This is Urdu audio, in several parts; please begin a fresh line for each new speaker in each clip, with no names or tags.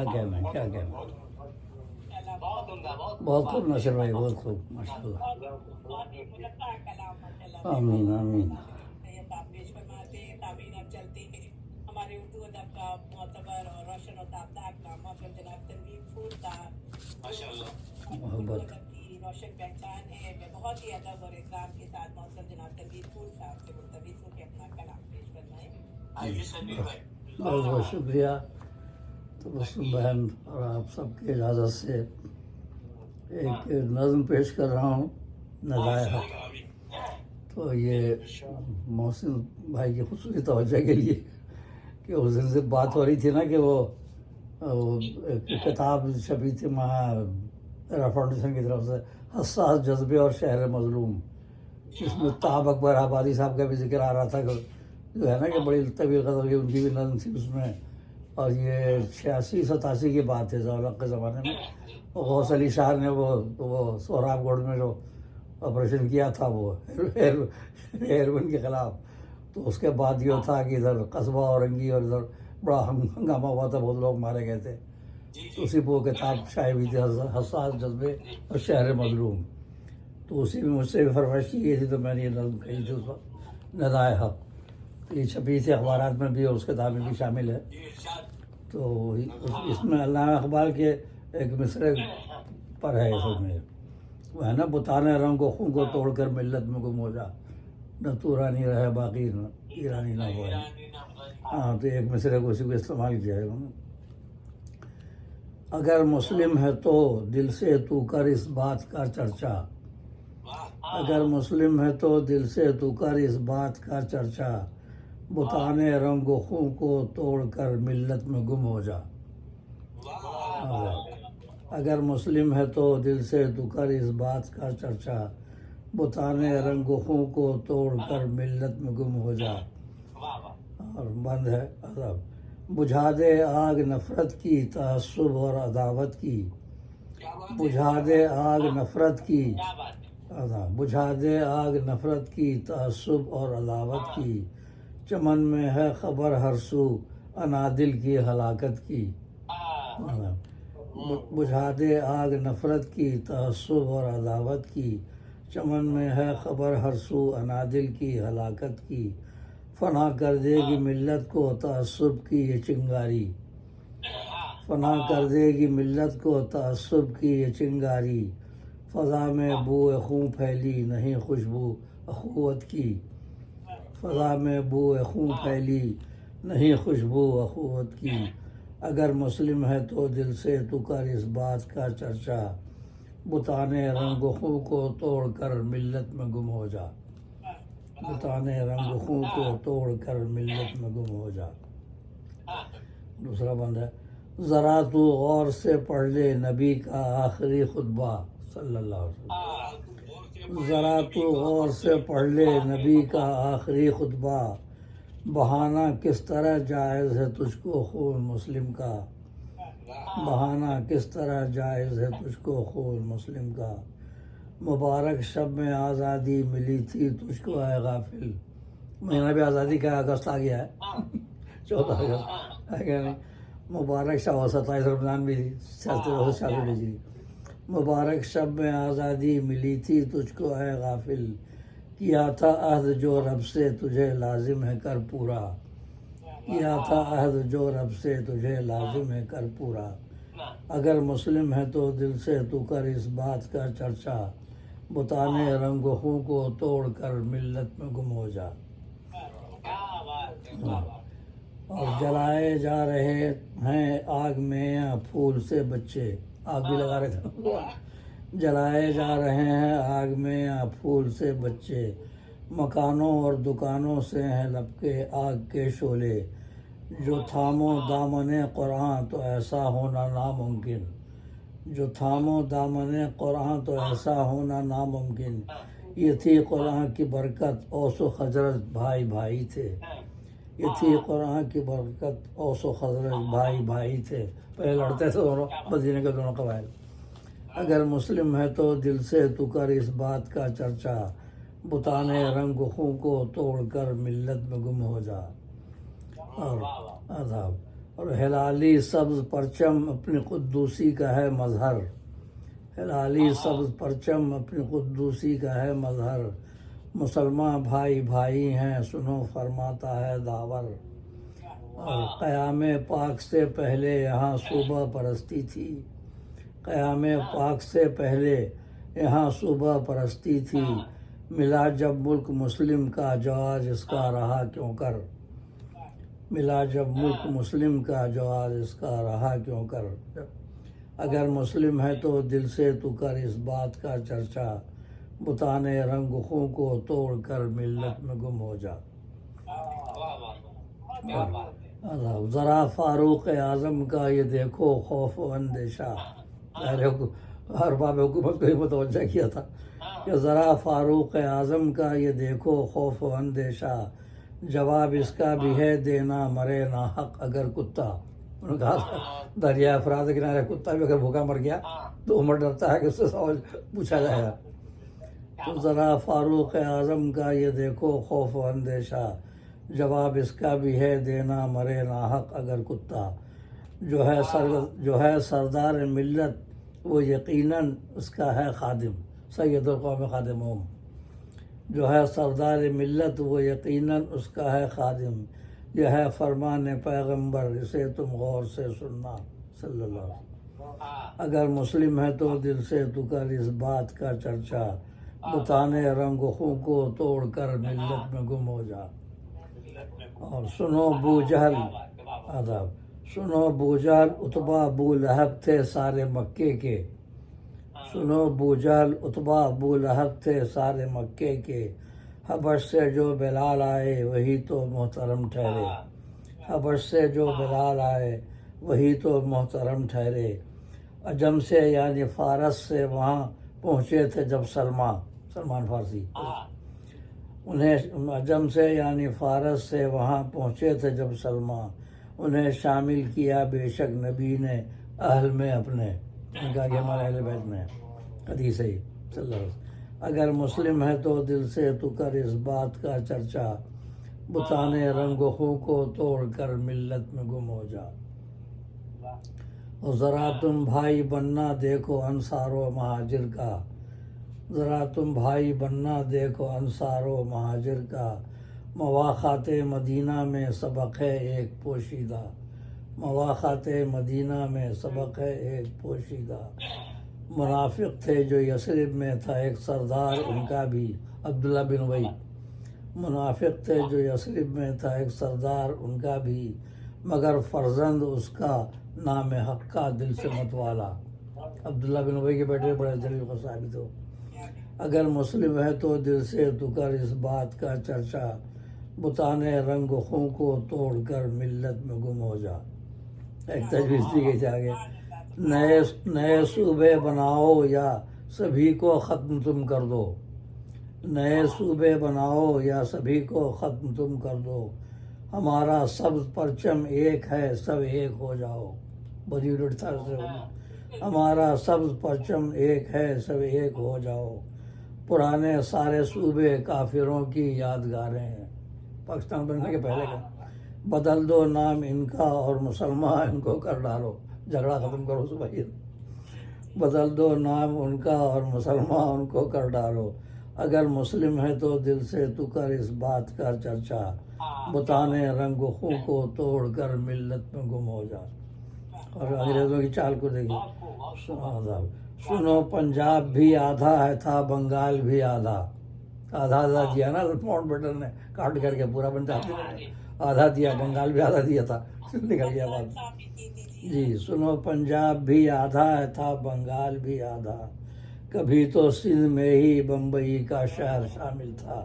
کیا کہنا ہے، کیا کہنا ہے۔ بہت خوب ناصر بھائی، بہت خوب، ماشاء اللہ۔ آمین آمین۔
ہمارے اردو ادب کا معتبر اور روشن و تابدار کا محترم جناب تنویر پھول کا
محبت۔
ادب کی روشن پہچان ہے۔ میں بہت ہی ادب اور احترام کے ساتھ محترم جناب تنویر پھول صاحب سے ملتمس ہوں کہ اپنا کلام پیش فرمائیں۔
بہت بہت شکریہ۔ تو مسلم بہن اور آپ سب کی اجازت سے ایک نظم پیش کر رہا ہوں، ندائے حق۔ تو یہ محسن بھائی کی خصوصی توجہ کے لیے کہ اس دن سے بات ہو رہی تھی نا کہ وہ ایک کتاب چھپی تھی میرا فاؤنڈیشن کی طرف سے، حساس جذبے اور شہر مظلوم، اس میں تاب اکبر آبادی صاحب کا بھی ذکر آ رہا تھا کہ جو ہے نا کہ بڑی طویل غزل کی ان کی بھی نظم تھی اس میں۔ اور یہ 86-87 کی بات ہے ضولق کے زمانے میں، غوث علی شاہ نے وہ سہراب گڑھ میں جو آپریشن کیا تھا وہ ہیروئن کے خلاف، تو اس کے بعد یہ تھا کہ ادھر قصبہ اورنگی اور ادھر بڑا ہنگامہ ہوا تھا، بہت لوگ مارے گئے تھے۔ اسی پہ وہ کتاب شائع ہوئی تھی، حساس جذبے اور شہر مظلوم۔ تو اسی میں مجھ سے بھی فرمائش کی گئی تھی، تو میں نے یہ نظم کہی تھی اس وقت، ندائے حق۔ یہ چھپی تھی اخبارات میں بھی اور اس کتاب میں بھی شامل ہے۔ تو اس میں علامہ اقبال کے ایک مصرعے پر ہے اس میں، وہ ہے نا، بتانے رنگ و خون کو توڑ کر ملت میں گم ہو جا، نہ تو رانی رہے باقی نہ ایرانی نہ ہو۔ ہاں، تو ایک مصرعے کو اسی کو استعمال کیا ہے انہوں نے۔ اگر مسلم ہے تو دل سے تو کر اس بات کا چرچا، اگر مسلم ہے تو دل سے تو کر اس بات کا چرچا، بتانے رنگ و خون کو توڑ کر ملت میں گم ہو جا۔ اگر مسلم ہے تو دل سے تو کر اس بات کا چرچا، بتانے رنگ و خون کو توڑ کر ملت میں گم ہو جا۔ اور بند ہے عذاب، بجھا دے آگ نفرت کی تعصب اور عداوت کی، بجھا دے آگ نفرت کی، بجھا دے آگ نفرت کی تعصب اور عداوت کی، چمن میں ہے خبر ہر سو انادل کی ہلاکت کی۔ بجھا دے آگ نفرت کی تعصب اور عداوت کی، چمن میں ہے خبر ہر سو انادل کی ہلاکت کی، فنا کر دے گی ملت کو تعصب کی یہ چنگاری، فنا کر دے گی ملت کو تعصب کی یہ چنگاری، فضا میں بوئے خون پھیلی نہیں خوشبو اخوت کی، فضا میں بوئے خون پھیلی نہیں خوشبو اخوت کی، اگر مسلم ہے تو دل سے تو کر اس بات کا چرچا، بتانے رنگ و خون کو توڑ کر ملت میں گم ہو جا، بتانے رنگ و خون کو توڑ کر ملت میں گم ہو جا۔ دوسرا بند ہے، ذرا تو غور سے پڑھ لے نبی کا آخری خطبہ صلی اللہ علیہ وسلم، ذرا تو غور سے پڑھ لے نبی کا آخری خطبہ، بہانہ کس طرح جائز ہے تجھ کو خون مسلم کا، بہانہ کس طرح جائز ہے تجھ کو خون مسلم کا، مبارک شب میں آزادی ملی تھی تجھ کو اے غافل، مہینہ بھی آزادی کا اگست آ گیا ہے، 14 اگست ہے کہ نہیں، مبارک شب، 27 رمضان بھی تھی، 66 ہجری، مبارک شب میں آزادی ملی تھی تجھ کو اے غافل، کیا تھا عہد جو رب سے تجھے لازم ہے کر پورا، کیا تھا عہد جو رب سے تجھے لازم ہے کر پورا، اگر مسلم ہے تو دل سے تو کر اس بات کا چرچا، بتانے رنگ و خون کو توڑ کر ملت میں گم ہو جا۔ اور جلائے جا رہے ہیں آگ میں یا پھول سے بچے، آگ بھی لگا رہے تھے، جلائے جا رہے ہیں آگ میں یا پھول سے بچے، مکانوں اور دکانوں سے ہیں لپکے آگ کے شعلے، جو تھامو دامن قرآن تو ایسا ہونا ناممکن، جو تھامو دامن قرآن تو ایسا ہونا ناممکن، یہ تھی قرآن کی برکت اوس و خزرج بھائی بھائی تھے، یہ تھی قرآن کی برکت اوس و خزرج بھائی بھائی تھے، پہلے لڑتے تھے دونوں مدینے کے دونوں قبائل، اگر مسلم ہے تو دل سے تو کر اس بات کا چرچا، بتانے رنگ و خون کو توڑ کر ملت میں گم ہو جا۔ اور عذاب، اور ہلالی سبز پرچم اپنی قدوسی کا ہے مظہر، ہلالی سبز پرچم اپنی قدوسی کا ہے مظہر، مسلمان بھائی بھائی ہیں سنو فرماتا ہے داور، اور قیام پاک سے پہلے یہاں صوبہ پرستی تھی، قیام پاک سے پہلے یہاں صوبہ پرستی تھی، ملا جب ملک مسلم کا جواز اس کا رہا کیوں کر، ملا جب ملک مسلم کا جواز اس کا رہا کیوں کر، اگر مسلم ہے تو دل سے تو کر اس بات کا چرچا، بتانے رنگ خوں کو توڑ کر ملت میں گم ہو جا، ذرا فاروق اعظم کا یہ دیکھو خوف و اندیشہ، ہر باب حکومت کو یہ متوجہ کیا تھا کہ ذرا فاروق اعظم کا یہ دیکھو خوف و اندیشہ، جواب اس کا بھی ہے دینا مرے نا حق اگر کتا، انہوں نے کہا تھا دریا افراد کے کنارے کتا بھی اگر بھوکا مر گیا تو عمر ڈرتا ہے کہ اس سے سوال پوچھا جائے گا، تو ذرا فاروق اعظم کا یہ دیکھو خوف و اندیشہ، جواب اس کا بھی ہے دینا مرے نا حق اگر کتا، جو ہے سردار ملت وہ یقیناً اس کا ہے خادم، سید القوم خادمہم، جو ہے سردار ملت وہ یقیناً اس کا ہے خادم، یہ ہے فرمان پیغمبر اسے تم غور سے سننا صلی اللہ علیہ وسلم، اگر مسلم ہے تو دل سے تو کر اس بات کا چرچا، بتانے رنگ خوں کو توڑ کر ملت میں گم ہو جا، اور سنو ابو جہل آداب، سنو ابو جہل اتبا ابو لہب تھے سارے مکے کے، سنو ابو جہل اتبا ابو لہب تھے سارے مکے کے، حبش سے جو بلال آئے وہی تو محترم ٹھہرے، حبش سے جو بلال آئے وہی تو محترم ٹھہرے، عجم سے یعنی فارس سے وہاں پہنچے تھے جب سلمان فارسی، انہیں عجم سے یعنی فارس سے وہاں پہنچے تھے جب سلمان، انہیں شامل کیا بے شک نبی نے اہل میں اپنے، ان کا کہ ہمارے اہل بیت میں حدیث ہے صلی اللہ علیہ وسلم، اگر مسلم ہے تو دل سے تو کر اس بات کا چرچا، بتانے رنگ و خوں کو توڑ کر ملت میں گم ہو جا، اور ذرا تم بھائی بننا دیکھو انصار و مہاجر کا، ذرا تم بھائی بننا دیکھو انصار و مہاجر کا، مواخات مدینہ میں سبق ہے ایک پوشیدہ، مواخات مدینہ میں سبق ہے ایک پوشیدہ، منافق تھے جو یثرب میں تھا ایک سردار ان کا بھی، عبداللہ بن ابی، منافق تھے جو یثرب میں تھا ایک سردار ان کا بھی، مگر فرزند اس کا نام حق کا دل سے مت والا، عبداللہ بن ابی کے بیٹے بڑے جلیل صحابی تھے، اگر مسلم ہے تو دل سے تو کر اس بات کا چرچا، بتانے رنگ و خوں کو توڑ کر ملت میں گم ہو جا، ایک تجویز دی گئی تھی آگے، نئے صوبے بناؤ یا سبھی کو ختم تم کر دو، نئے صوبے بناؤ یا سبھی کو ختم تم کر دو، ہمارا سبز پرچم ایک ہے سب ایک ہو جاؤ، بڑی یونٹ تھا ہمارا سبز پرچم ایک ہے سب ایک ہو جاؤ، پرانے سارے صوبے کافروں کی یادگاریں ہیں، پاکستان بننے کے پہلے کا، بدل دو نام ان کا اور مسلمان ان کو کر ڈالو، جھگڑا ختم کرو صبح، بدل دو نام ان کا اور مسلمان ان کو کر ڈالو، اگر مسلم ہے تو دل سے تو کر اس بات کا چرچا، بتانے رنگ و خوں کو توڑ کر ملت میں گم ہو جا، اور انگریزوں کی چال کو دیکھیے، سنو پنجاب بھی آدھا ہے تھا بنگال بھی آدھا، آدھا دیا نا ماؤنٹ بیٹن نے کاٹ کر کے پورا پنجاب آدھا دیا، بنگال بھی آدھا دیا تھا، نکل گیا بات، جی سنو پنجاب بھی آدھا ہے تھا بنگال بھی آدھا، کبھی تو سندھ میں ہی بمبئی کا شہر شامل تھا،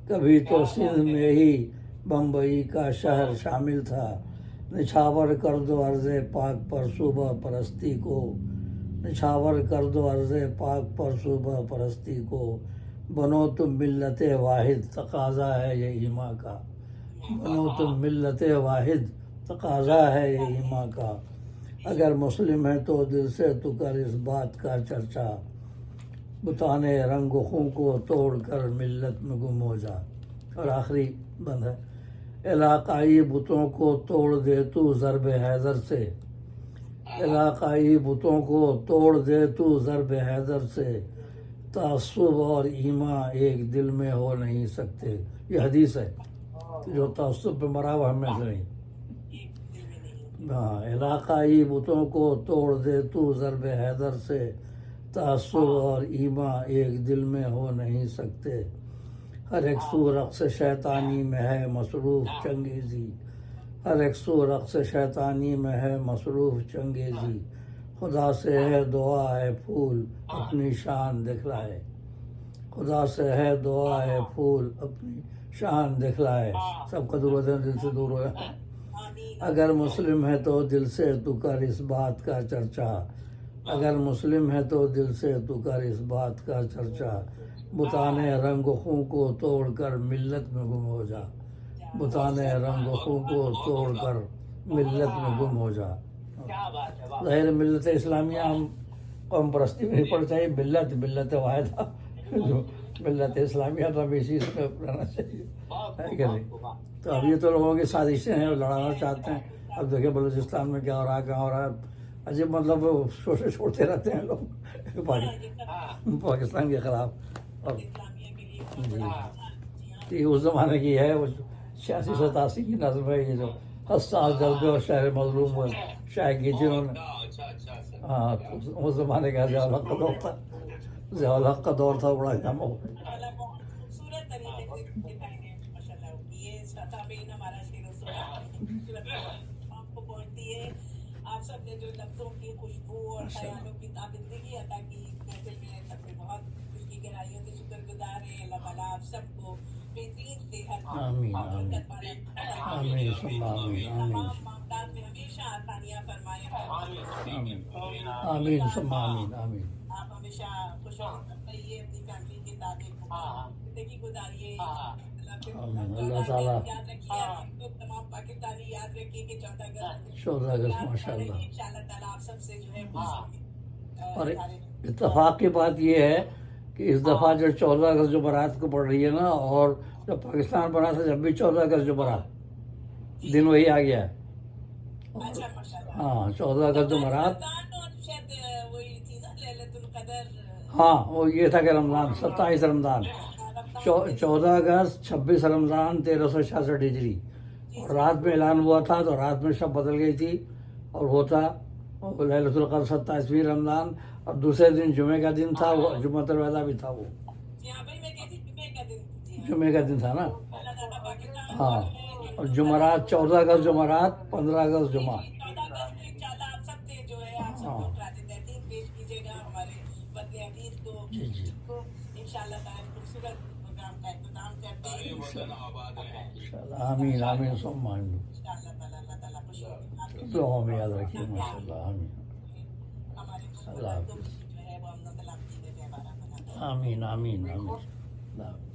کبھی تو سندھ میں ہی بمبئی کا شہر شامل تھا، نچھاور کر دو عرض پاک پر صوبہ پرستی کو، نچھاور کر دو عرض پاک پر صوبہ پرستی کو، بنو تم ملت واحد تقاضا ہے یہ ایما کا، بنو تم ملت واحد تقاضا ہے یہ ایما کا، اگر مسلم ہے تو دل سے تو کر اس بات کا چرچا، بتانے رنگ و خوں کو توڑ کر ملت میں گم ہو جا، اور آخری بند ہے، علاقائی بتوں کو توڑ دے تو ضرب حیدر سے، علاقائی بتوں کو توڑ دے تو ضرب حیدر سے، تعصب اور ایمان ایک دل میں ہو نہیں سکتے. یہ حدیث ہے کہ جو تعصب پہ مرا وہ ہم میں سے نہیں.
ایک دل میں نہیں.
ہاں، علاقائی بتوں کو توڑ دے تو ضرب حیدر سے، تعصب اور ایمان ایک دل میں ہو نہیں سکتے. ہر ایک سو رقص شیطانی میں ہے مصروف چنگیزی، ہر ایک سو رقص شیطانی میں ہے مصروف چنگیزی. خدا سے ہے دعا ہے پھول اپنی شان دکھلائے، خدا سے ہے دعا ہے پھول اپنی شان دکھلائے. سب کا دور ہوتے ہیں، دل سے دور ہو جائے.
آمین.
اگر مسلم ہے تو دل سے تو کر اس بات کا چرچا، اگر مسلم ہے تو دل سے تو کر اس بات کا چرچا. بتانے رنگ و خوں کو توڑ کر ملت میں گم ہو جا، بتانے رنگ و خوں کو توڑ کر ملت میں گم ہو جا. ظاہر ملت اسلامیہ ہم قوم پرستی میں نہیں پڑ چاہیے. ملت واحدہ جو ملت اسلامیہ تو ہمیں اسی میں رہنا چاہیے، ہے کہ نہیں؟ تو اب یہ تو لوگوں کی سازشیں ہیں، لڑانا چاہتے ہیں. اب دیکھیں بلوچستان میں کیا ہو رہا ہے، کہاں ہو رہا ہے. عجیب مطلب شوشے چھوڑتے رہتے ہیں لوگ پاکستان کے خلاف. اور
اسلامیہ کے لیے
جی
جی
یہ اس زمانے کی ہے، وہ 86-87 کی نظم ہے یہ جو حساس جذبے اور شہر مظلوم وہ شائع کی تھی انہوں نے. ہاں تو اس زمانے کا ضیاء الحق کا دور تھا، ضیاء الحق کا دور تھا. بڑا کام ہو.
ماشاءاللہ بہت خوبصورت طریقے سے دکھائیں گے ماشاءاللہ. یہ تابعین ہمارا شعر و خوبصورت آپ کو پہنچتی ہے. آپ سب نے جو لفظوں کی خوشبو اور خیالوں کی تابندگی عطا کی محفل میں، سب نے بہت اس کی گہرائیوں سے شکر گزار ہیں. اللہ تعالیٰ آپ سب کو بہترین صحت
آمین
اور
آمین
برکت والا
آمین ثم آمین آمین
تمام معاملات میں ہمیشہ آسانیاں فرمائیں.
آمین آمین ثم آمین آمین.
آپ ہمیشہ خوش رہیے، اپنی فیملی کے ساتھ ایک زندگی گزاریے.
آمین. اللہ تعالیٰ
یاد رکھیے آپ کو تمام پاکستانی یاد رکھیے کہ 14 اگست
14 اگست ماشاء اللہ.
انشاءاللہ تعالیٰ آپ سب سے جو ہے
اور اتفاق کی بات یہ ہے کہ اس دفعہ جو 14 اگست جو برات کو پڑ رہی ہے نا، اور جب پاکستان بنا تھا جب بھی 14 اگست جو برات دن وہی آ گیا ہے.
اچھا ماشاءاللہ.
ہاں 14 اگست جو برات،
اور شاید وہی تھی نا لیلۃ القدر.
ہاں وہ یہ تھا کہ رمضان 27 رمضان، 14 اگست 26 رمضان 1366 ہجری. اور رات میں اعلان ہوا تھا تو رات میں شب بدل گئی تھی اور وہ تھا لیلۃ القدر 27 رمضان. اور دوسرے دن جمعے کا دن تھا، وہ جمعۃ الوداع بھی تھا. وہ
جی ہاں بھائی میں کہتی جمعے کا دن تھی.
جمعے کا دن تھا نا.
اللہ تعالیٰ پاکستان
ہاں اور جمعرات 14 اگست جمعرات 15 اگست جمعہ.
14 اگست کو انشاءاللہ آپ سب سے جو ہے آپ سب کو خراج تحسین پیش کیجیے گا ہمارے وطن عزیز کو.
جی جی
انشاءاللہ تعالیٰ خوبصورت پروگرام کا اختتام کرتے ہیں.
آمین آمین ثم آمین.
انشاءاللہ تعالیٰ اللہ تعالیٰ خوش
دعاؤں میں یاد رکھیے ماشاء اللہ. آمین
ہمارے
اللہ
ملک کو
حافظ.
جو ہے وہ امن و سلامتی میں تہوار مناتے ہیں.
آمین آمین آمین. اللہ حافظ.